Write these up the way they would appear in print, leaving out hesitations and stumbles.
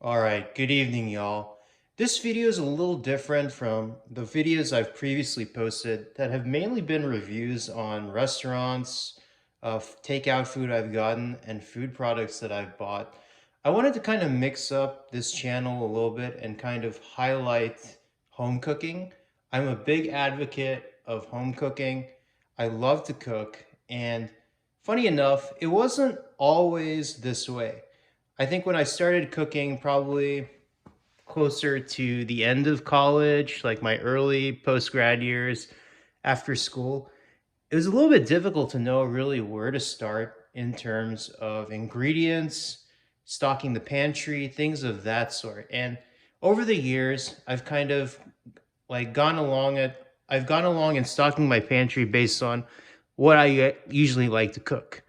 Alright, good evening, y'all. This video is a little different from the videos I've previously posted that have mainly been reviews on restaurants, takeout food I've gotten, and food products that I've bought. I wanted to kind of mix up this channel a little bit and kind of highlight home cooking. I'm a big advocate of home cooking. I love to cook, and funny enough, it wasn't always this way. I think when I started cooking, probably closer to the end of college, like my early post-grad years after school, it was a little bit difficult to know really where to start in terms of ingredients, stocking the pantry, things of that sort. And over the years, I've kind of like I've gone along in stocking my pantry based on what I usually like to cook.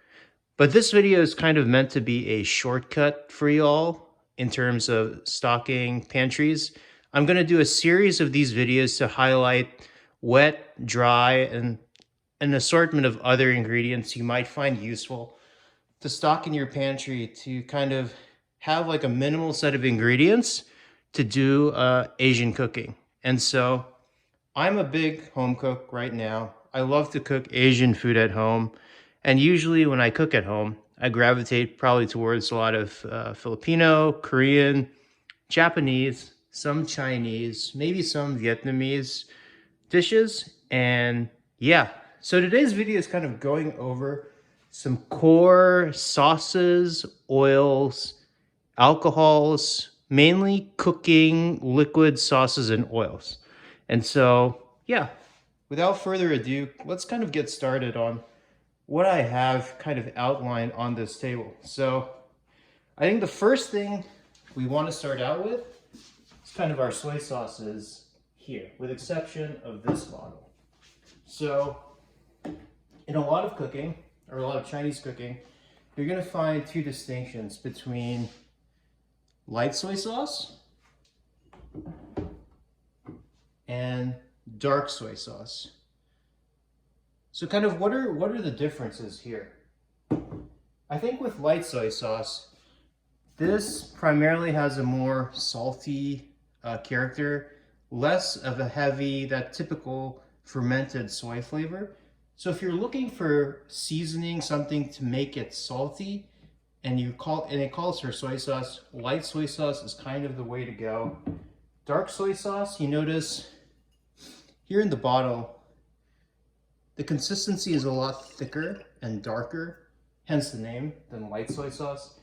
But this video is kind of meant to be a shortcut for y'all in terms of stocking pantries. I'm going to do a series of these videos to highlight wet, dry, and an assortment of other ingredients you might find useful to stock in your pantry to kind of have like a minimal set of ingredients to do Asian cooking. And so I'm a big home cook right now. I love to cook Asian food at home. And usually when I cook at home, I gravitate probably towards a lot of Filipino, Korean, Japanese, some Chinese, maybe some Vietnamese dishes. And yeah, so today's video is kind of going over some core sauces, oils, alcohols, mainly cooking liquid sauces and oils. And so, yeah, without further ado, let's kind of get started on what I have kind of outlined on this table. So I think the first thing we want to start out with is kind of our soy sauces here, with exception of this bottle. So in a lot of cooking, or a lot of Chinese cooking, you're going to find two distinctions between light soy sauce and dark soy sauce. So kind of what are the differences here? I think with light soy sauce, this primarily has a more salty character, less of a heavy, that typical fermented soy flavor. So if you're looking for seasoning, something to make it salty, and it calls for soy sauce, light soy sauce is kind of the way to go. Dark soy sauce, you notice here in the bottle, the consistency is a lot thicker and darker, hence the name, than light soy sauce.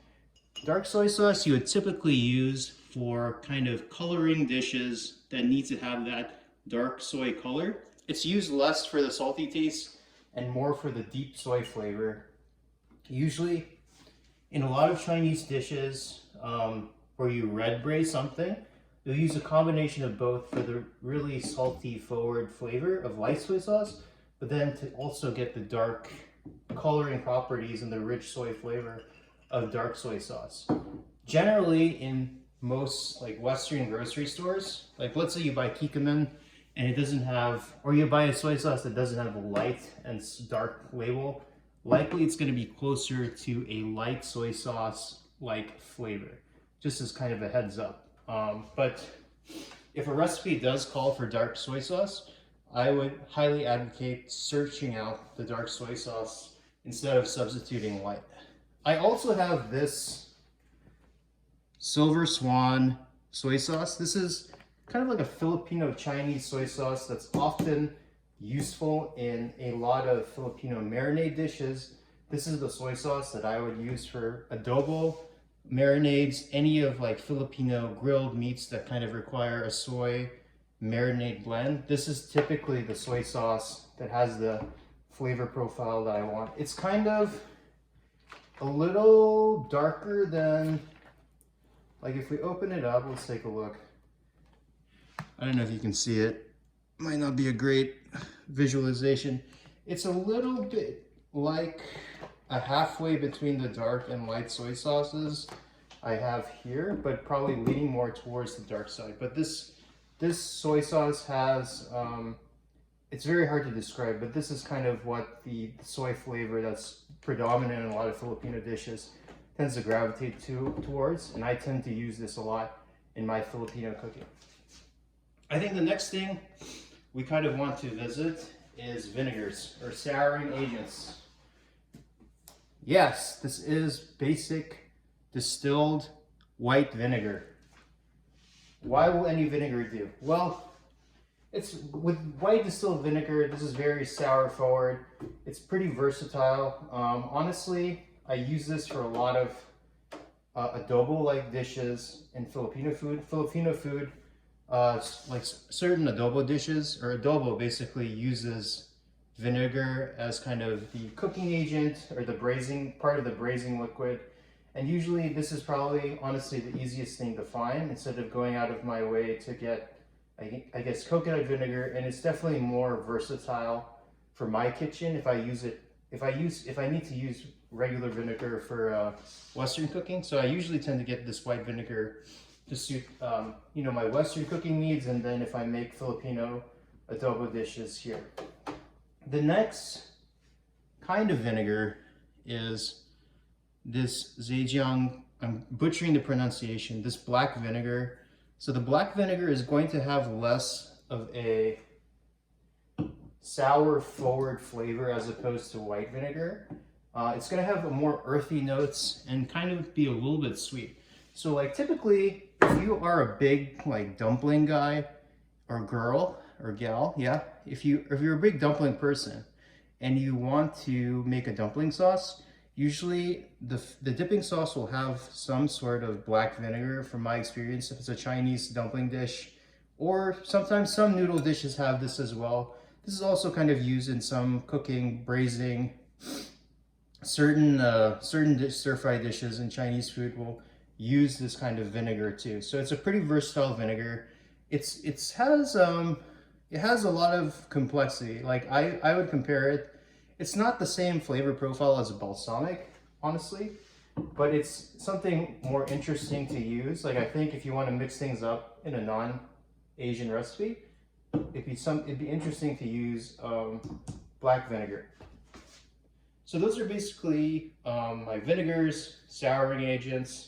Dark soy sauce you would typically use for kind of coloring dishes that need to have that dark soy color. It's used less for the salty taste and more for the deep soy flavor. Usually in a lot of Chinese dishes where you red braise something, you'll use a combination of both for the really salty forward flavor of light soy sauce, but then to also get the dark coloring properties and the rich soy flavor of dark soy sauce. Generally in most like Western grocery stores, like let's say you buy Kikkoman and it doesn't have, or you buy a soy sauce that doesn't have a light and dark label, likely it's going to be closer to a light soy sauce like flavor, just as kind of a heads up. But if a recipe does call for dark soy sauce, I would highly advocate searching out the dark soy sauce instead of substituting light. I also have this Silver Swan soy sauce. This is kind of like a Filipino Chinese soy sauce that's often useful in a lot of Filipino marinade dishes. This is the soy sauce that I would use for adobo, marinades, any of like Filipino grilled meats that kind of require a soy marinade blend. This is typically the soy sauce that has the flavor profile that I want. It's kind of a little darker than, like if we open it up, let's take a look. I don't know if you can see it. Might not be a great visualization. It's a little bit like a halfway between the dark and light soy sauces I have here, but probably leaning more towards the dark side. But this soy sauce has, it's very hard to describe, but this is kind of what the soy flavor that's predominant in a lot of Filipino dishes. tends to gravitate towards, and I tend to use this a lot in my Filipino cooking. I think the next thing we kind of want to visit is vinegars or souring agents. Yes, this is basic distilled white vinegar. Why will any vinegar do? Well, it's with white distilled vinegar, this is very sour forward. It's pretty versatile. Honestly, I use this for a lot of adobo-like dishes in Filipino food. Like certain adobo dishes, or adobo basically uses vinegar as kind of the cooking agent or the braising part of the braising liquid. And usually this is probably honestly the easiest thing to find instead of going out of my way to get, I guess, coconut vinegar. And it's definitely more versatile for my kitchen if I need to use regular vinegar for Western cooking. So I usually tend to get this white vinegar to suit you know, my Western cooking needs, and then if I make Filipino adobo dishes here. The next kind of vinegar is this Zhejiang, I'm butchering the pronunciation, this black vinegar. So the black vinegar is going to have less of a sour forward flavor as opposed to white vinegar. It's going to have a more earthy notes and kind of be a little bit sweet. So like typically, if you are a big like dumpling guy or girl or gal, yeah, if you're a big dumpling person and you want to make a dumpling sauce, usually the dipping sauce will have some sort of black vinegar from my experience if it's a Chinese dumpling dish, or sometimes some noodle dishes have this as well. This is also kind of used in some cooking, braising. Certain stir-fry dishes in Chinese food will use this kind of vinegar too. So it's a pretty versatile vinegar. It has a lot of complexity. Like I would compare it. It's not the same flavor profile as a balsamic, honestly, but it's something more interesting to use. Like I think if you want to mix things up in a non-Asian recipe, it'd be interesting to use black vinegar. So those are basically my vinegars, souring agents.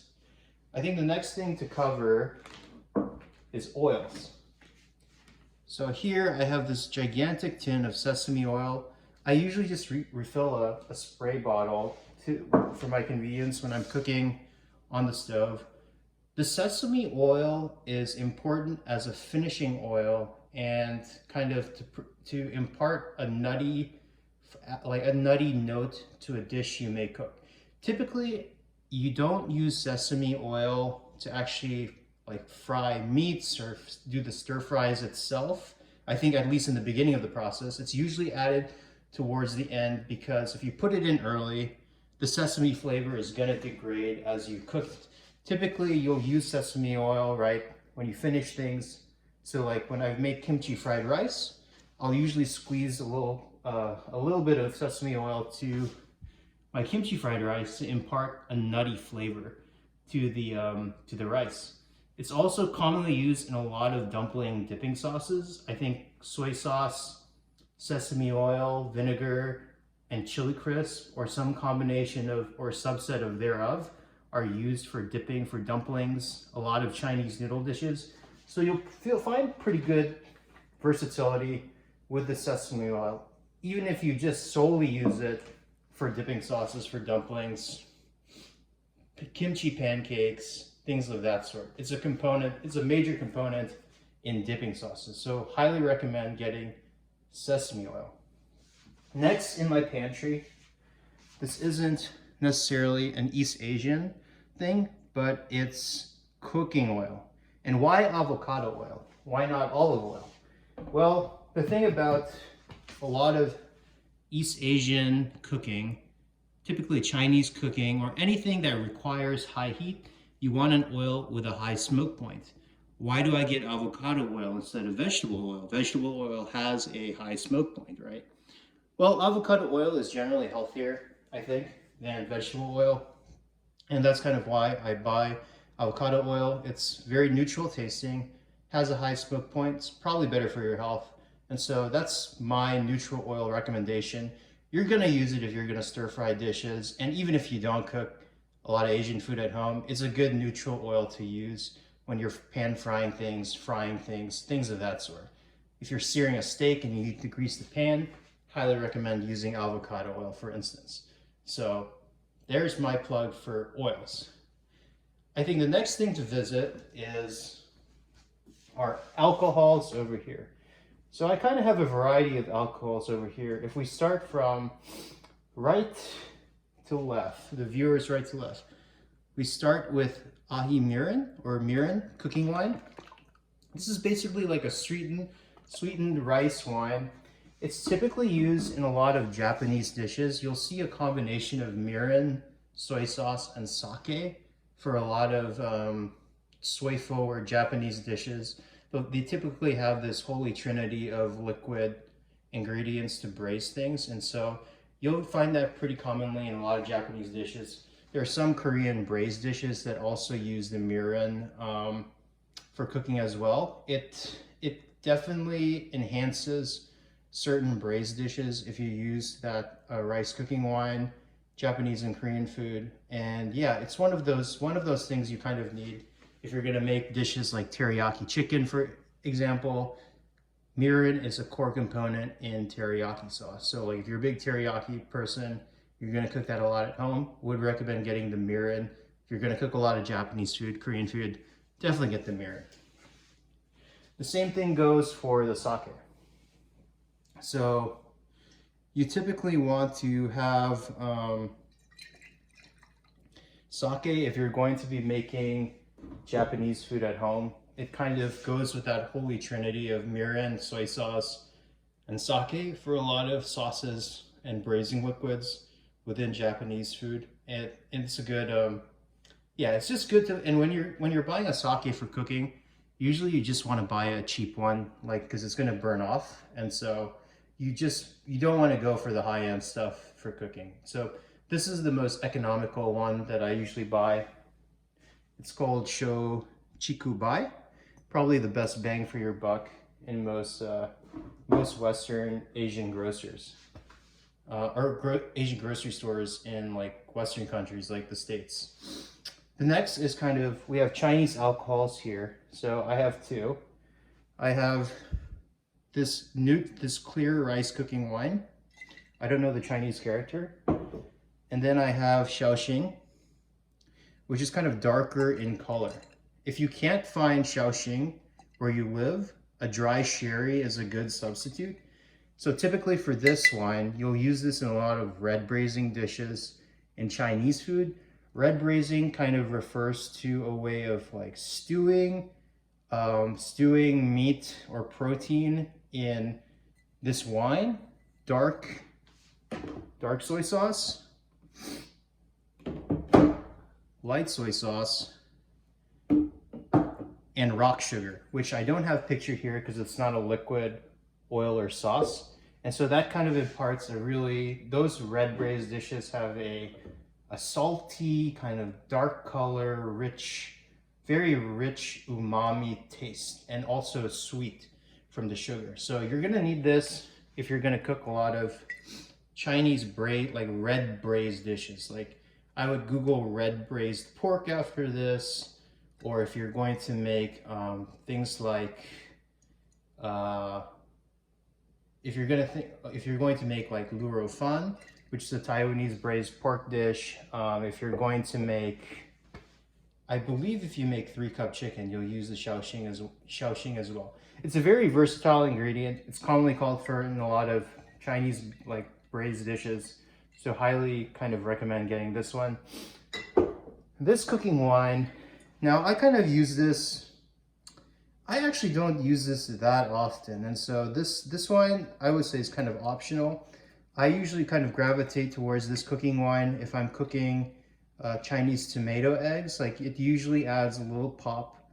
I think the next thing to cover is oils. So here I have this gigantic tin of sesame oil. I usually just refill a spray bottle for my convenience when I'm cooking on the stove. The sesame oil is important as a finishing oil and kind of to impart a nutty note to a dish you may cook. Typically, you don't use sesame oil to actually like fry meats or do the stir fries itself. I think at least in the beginning of the process, it's usually added towards the end because if you put it in early, the sesame flavor is gonna degrade as you cook it. Typically, you'll use sesame oil, right, when you finish things. So like when I make kimchi fried rice, I'll usually squeeze a little bit of sesame oil to my kimchi fried rice to impart a nutty flavor to the rice. It's also commonly used in a lot of dumpling dipping sauces. I think soy sauce, sesame oil, vinegar, and chili crisp, or some combination of or subset of thereof, are used for dipping for dumplings, a lot of Chinese noodle dishes. So you'll find pretty good versatility with the sesame oil, even if you just solely use it for dipping sauces for dumplings, kimchi pancakes, things of that sort. It's a major component in dipping sauces. So highly recommend getting sesame oil. Next in my pantry, this isn't necessarily an East Asian thing, but it's cooking oil. And why avocado oil? Why not olive oil? Well, the thing about a lot of East Asian cooking, typically Chinese cooking, or anything that requires high heat, you want an oil with a high smoke point. Why do I get avocado oil instead of vegetable oil? Vegetable oil has a high smoke point, right? Well, avocado oil is generally healthier, I think, than vegetable oil. And that's kind of why I buy avocado oil. It's very neutral tasting, has a high smoke point, it's probably better for your health. And so that's my neutral oil recommendation. You're gonna use it if you're gonna stir fry dishes, and even if you don't cook, a lot of Asian food at home, it's a good neutral oil to use when you're pan frying things, things of that sort. If you're searing a steak and you need to grease the pan, highly recommend using avocado oil, for instance. So there's my plug for oils. I think the next thing to visit is our alcohols over here. So I kind of have a variety of alcohols over here. If we start from right to left, the viewers right to left, we start with ahi mirin or mirin cooking wine. This is basically like a sweetened rice wine. It's typically used in a lot of Japanese dishes. You'll see a combination of mirin, soy sauce, and sake for a lot of soy forward Japanese dishes. They typically have this holy trinity of liquid ingredients to braise things, and so you'll find that pretty commonly in a lot of Japanese dishes. There are some Korean braised dishes that also use the mirin for cooking as well. It definitely enhances certain braised dishes if you use that rice cooking wine, Japanese and Korean food. And yeah, it's one of those things you kind of need if you're gonna make dishes like teriyaki chicken, for example. Mirin is a core component in teriyaki sauce. So like if you're a big teriyaki person, you're gonna cook that a lot at home, would recommend getting the mirin. If you're gonna cook a lot of Japanese food, Korean food, definitely get the mirin. The same thing goes for the sake. So you typically want to have sake if you're going to be making Japanese food at home. It kind of goes with that holy trinity of mirin, soy sauce, and sake for a lot of sauces and braising liquids within Japanese food. And it's a good, yeah, it's just good to, and when you're buying a sake for cooking, usually you just want to buy a cheap one, like, because it's going to burn off. And so you don't want to go for the high-end stuff for cooking. So this is the most economical one that I usually buy. It's called Sho Chikubai. Probably the best bang for your buck in most Western Asian grocers. Asian grocery stores in like Western countries like the States. The next is we have Chinese alcohols here. So I have two. I have this clear rice cooking wine. I don't know the Chinese character. And then I have Shaoxing, which is kind of darker in color. If you can't find Shaoxing where you live, a dry sherry is a good substitute. So typically for this wine, you'll use this in a lot of red braising dishes in Chinese food. Red braising kind of refers to a way of like stewing meat or protein in this wine, dark soy sauce, light soy sauce, and rock sugar, which I don't have pictured here because it's not a liquid oil or sauce. And so that kind of imparts those red braised dishes have a salty, kind of dark color, very rich umami taste, and also sweet from the sugar. So you're gonna need this if you're gonna cook a lot of Chinese red braised dishes. Like I would Google red braised pork after this, or if you're going to make things like if you're going to make like lu rou fan, which is a Taiwanese braised pork dish. If you're going to make, I believe if you make 3-cup chicken, you'll use the Shaoxing as well. It's a very versatile ingredient. It's commonly called for in a lot of Chinese like braised dishes. So highly kind of recommend getting this one. This cooking wine, now I kind of use this, I actually don't use this that often. And so this wine, I would say, is kind of optional. I usually kind of gravitate towards this cooking wine if I'm cooking Chinese tomato eggs. Like it usually adds a little pop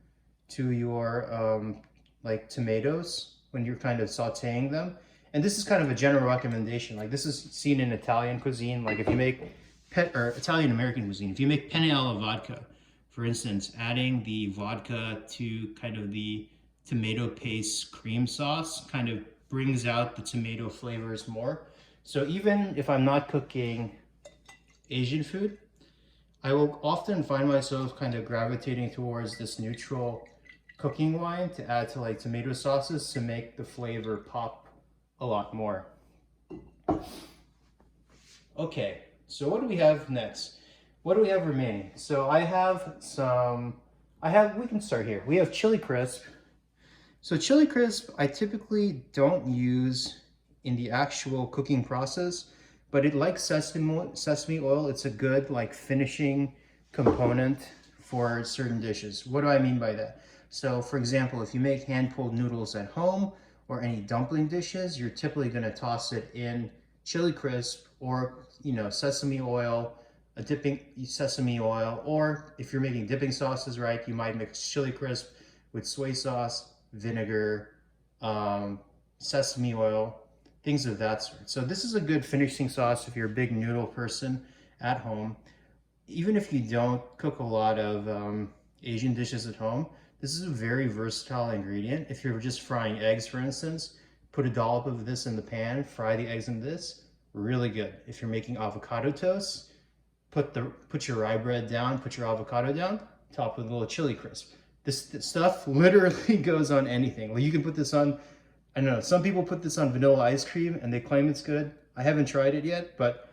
to your like tomatoes when you're kind of sauteing them. And this is kind of a general recommendation. Like this is seen in Italian cuisine. Like if you make Italian American cuisine, if you make penne alla vodka, for instance, adding the vodka to kind of the tomato paste cream sauce kind of brings out the tomato flavors more. So even if I'm not cooking Asian food, I will often find myself kind of gravitating towards this neutral cooking wine to add to like tomato sauces to make the flavor pop a lot more. Okay, so what do we have next? What do we have remaining? So we can start here. We have chili crisp. So chili crisp, I typically don't use in the actual cooking process, but it like sesame oil. It's a good like finishing component for certain dishes. What do I mean by that? So for example, if you make hand-pulled noodles at home or any dumpling dishes, you're typically gonna toss it in chili crisp or, you know, sesame oil, a dipping sesame oil, or if you're making dipping sauces, right, you might mix chili crisp with soy sauce, vinegar, sesame oil, things of that sort. So this is a good finishing sauce if you're a big noodle person at home. Even if you don't cook a lot of Asian dishes at home, this is a very versatile ingredient. If you're just frying eggs, for instance, put a dollop of this in the pan, fry the eggs in this, really good. If you're making avocado toast, put your rye bread down, put your avocado down, top with a little chili crisp. This stuff literally goes on anything. Like you can put this on, I don't know, some people put this on vanilla ice cream and they claim it's good. I haven't tried it yet, but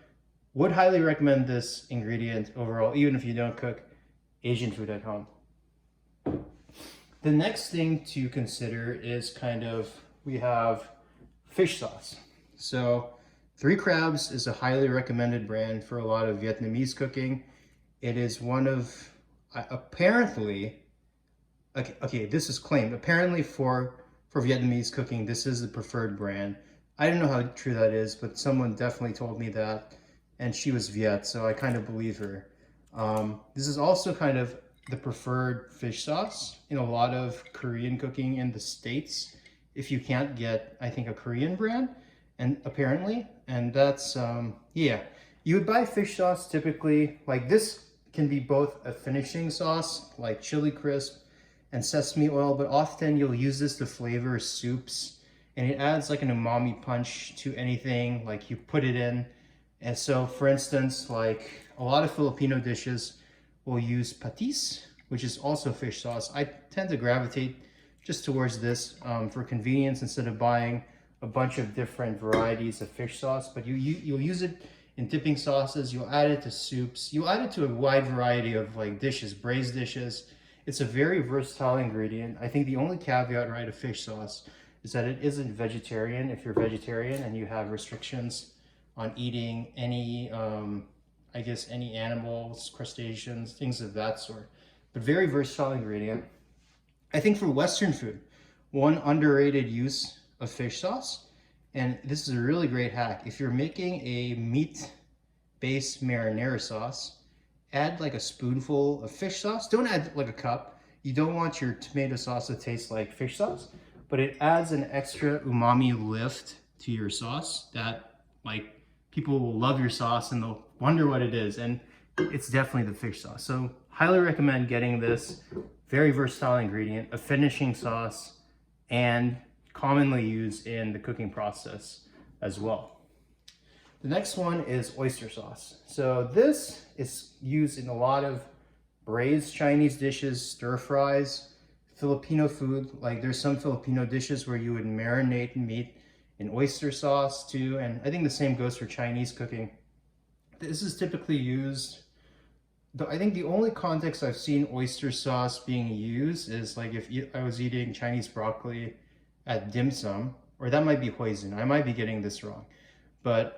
would highly recommend this ingredient overall, even if you don't cook Asian food at home. The next thing to consider is we have fish sauce. So Three Crabs is a highly recommended brand for a lot of Vietnamese cooking. It is one of, apparently, okay, this is claimed, apparently for Vietnamese cooking, this is the preferred brand. I don't know how true that is, but someone definitely told me that, and she was Viet, so I kind of believe her. This is also kind of the preferred fish sauce in a lot of Korean cooking in the States. If you can't get, I think, a Korean brand, and apparently, and that's, yeah. You would buy fish sauce typically, like this can be both a finishing sauce, like chili crisp and sesame oil, but often you'll use this to flavor soups, and it adds like an umami punch to anything, like you put it in. And so, for instance, like a lot of Filipino dishes will use patis, which is also fish sauce. I tend to gravitate just towards this for convenience instead of buying a bunch of different varieties of fish sauce, but you'll use it in dipping sauces, you'll add it to soups, you'll add it to a wide variety of like dishes, braised dishes. It's a very versatile ingredient. I think the only caveat, right, of fish sauce is that it isn't vegetarian. If you're vegetarian and you have restrictions on eating any, I guess, any animals, crustaceans, things of that sort. But very versatile ingredient. I think for Western food, one underrated use of fish sauce, and this is a really great hack. If you're making a meat-based marinara sauce, add like a spoonful of fish sauce. Don't add like a cup. You don't want your tomato sauce to taste like fish sauce, but it adds an extra umami lift to your sauce that like people will love your sauce and they'll wonder what it is. And it's definitely the fish sauce. So highly recommend getting this very versatile ingredient, a finishing sauce, and commonly used in the cooking process as well. The next one is oyster sauce. So this is used in a lot of braised Chinese dishes, stir fries, Filipino food. Like there's some Filipino dishes where you would marinate meat in oyster sauce too. And I think the same goes for Chinese cooking. This is typically used, I think the only context I've seen oyster sauce being used is like if I was eating Chinese broccoli at dim sum, or that might be hoisin. I might be getting this wrong. But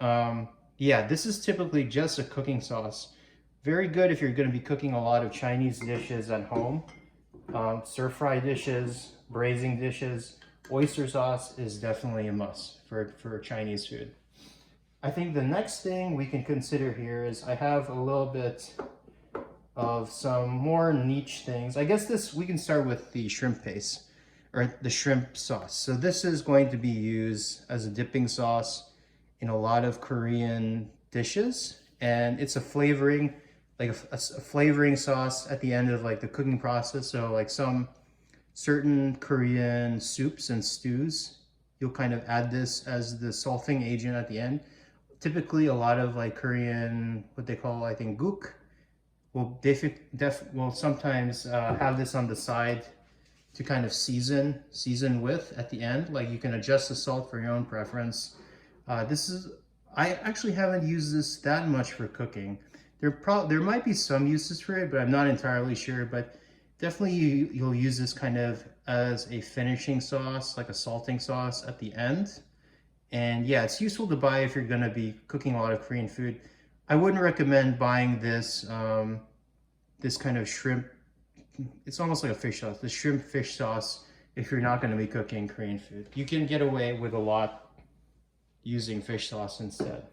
yeah, this is typically just a cooking sauce. Very good if you're going to be cooking a lot of Chinese dishes at home. Stir-fry dishes, braising dishes. Oyster sauce is definitely a must for Chinese food. I think the next thing we can consider here is I have a little bit of some more niche things. I guess we can start with the shrimp paste, or the shrimp sauce. So this is going to be used as a dipping sauce in a lot of Korean dishes, and it's a flavoring, like a flavoring sauce at the end of like the cooking process. So like some certain Korean soups and stews, you'll kind of add this as the salting agent at the end. Typically a lot of like Korean, what they call, I think, guk, will sometimes have this on the side to kind of season with at the end. Like you can adjust the salt for your own preference. I actually haven't used this that much for cooking. There might be some uses for it, but I'm not entirely sure. But definitely you'll use this kind of as a finishing sauce, like a salting sauce at the end. And yeah, it's useful to buy if you're going to be cooking a lot of Korean food. I wouldn't recommend buying this this kind of shrimp. It's almost like a fish sauce, the shrimp fish sauce, if you're not going to be cooking Korean food. You can get away with a lot using fish sauce instead.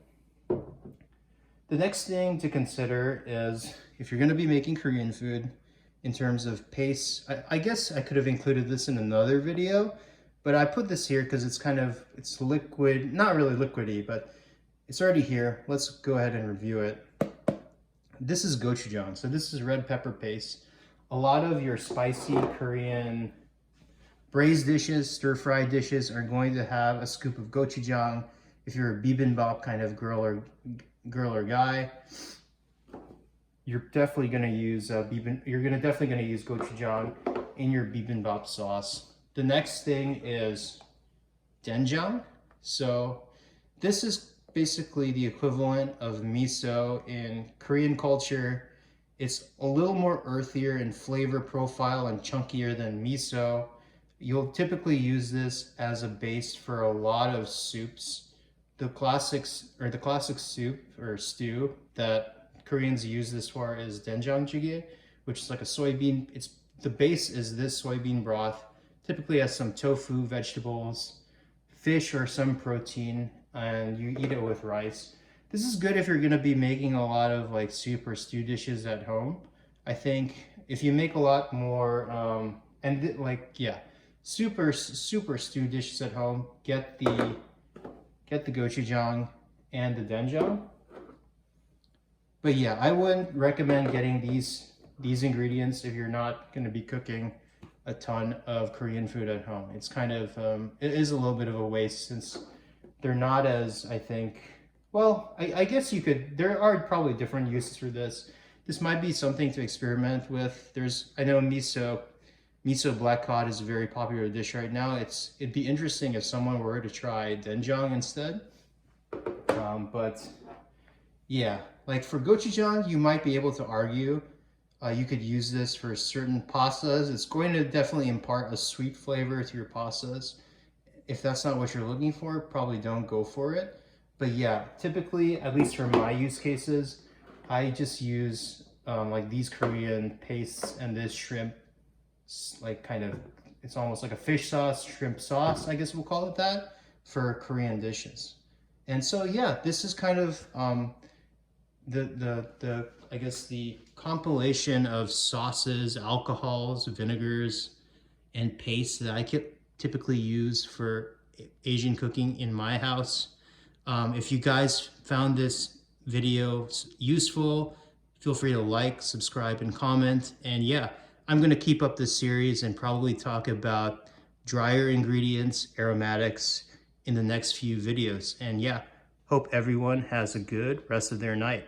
The next thing to consider is if you're going to be making Korean food in terms of paste. I guess I could have included this in another video, but I put this here because it's liquid, not really liquidy, but it's already here. Let's go ahead and review it. This is gochujang, so this is red pepper paste. A lot of your spicy Korean braised dishes, stir-fried dishes are going to have a scoop of gochujang. If you're a bibimbap kind of girl or guy, you're definitely going to use definitely going to use gochujang in your bibimbap sauce. The next thing is doenjang. So this is basically the equivalent of miso in Korean culture. It's a little more earthier in flavor profile and chunkier than miso. You'll typically use this as a base for a lot of soups. The classic soup or stew that Koreans use this for is doenjang, which is like a soybean. The base is this soybean broth. Typically has some tofu, vegetables, fish, or some protein, and you eat it with rice. This is good if you're going to be making a lot of like soup or stew dishes at home. I think if you make a lot more soup or stew dishes at home, get the gochujang and the doenjang. But yeah, I wouldn't recommend getting these ingredients if you're not going to be cooking a ton of Korean food at home. It's kind of it is a little bit of a waste since they're not as, I think, well, I guess you could, there are probably different uses for this. This might be something to experiment with. I know miso black cod is a very popular dish right now. It'd be interesting if someone were to try doenjang instead. But yeah, like for gochujang, you might be able to argue you could use this for certain pastas. It's going to definitely impart a sweet flavor to your pastas. If that's not what you're looking for, probably don't go for it. But yeah, typically, at least for my use cases, I just use like these Korean pastes and this shrimp, like kind of, it's almost like a fish sauce, shrimp sauce, I guess we'll call it that, for Korean dishes. And so yeah, this is kind of I guess the compilation of sauces, alcohols, vinegars, and pastes that I typically use for Asian cooking in my house. If you guys found this video useful, feel free to like, subscribe, and comment. And yeah, I'm going to keep up this series and probably talk about drier ingredients, aromatics in the next few videos. And yeah, hope everyone has a good rest of their night.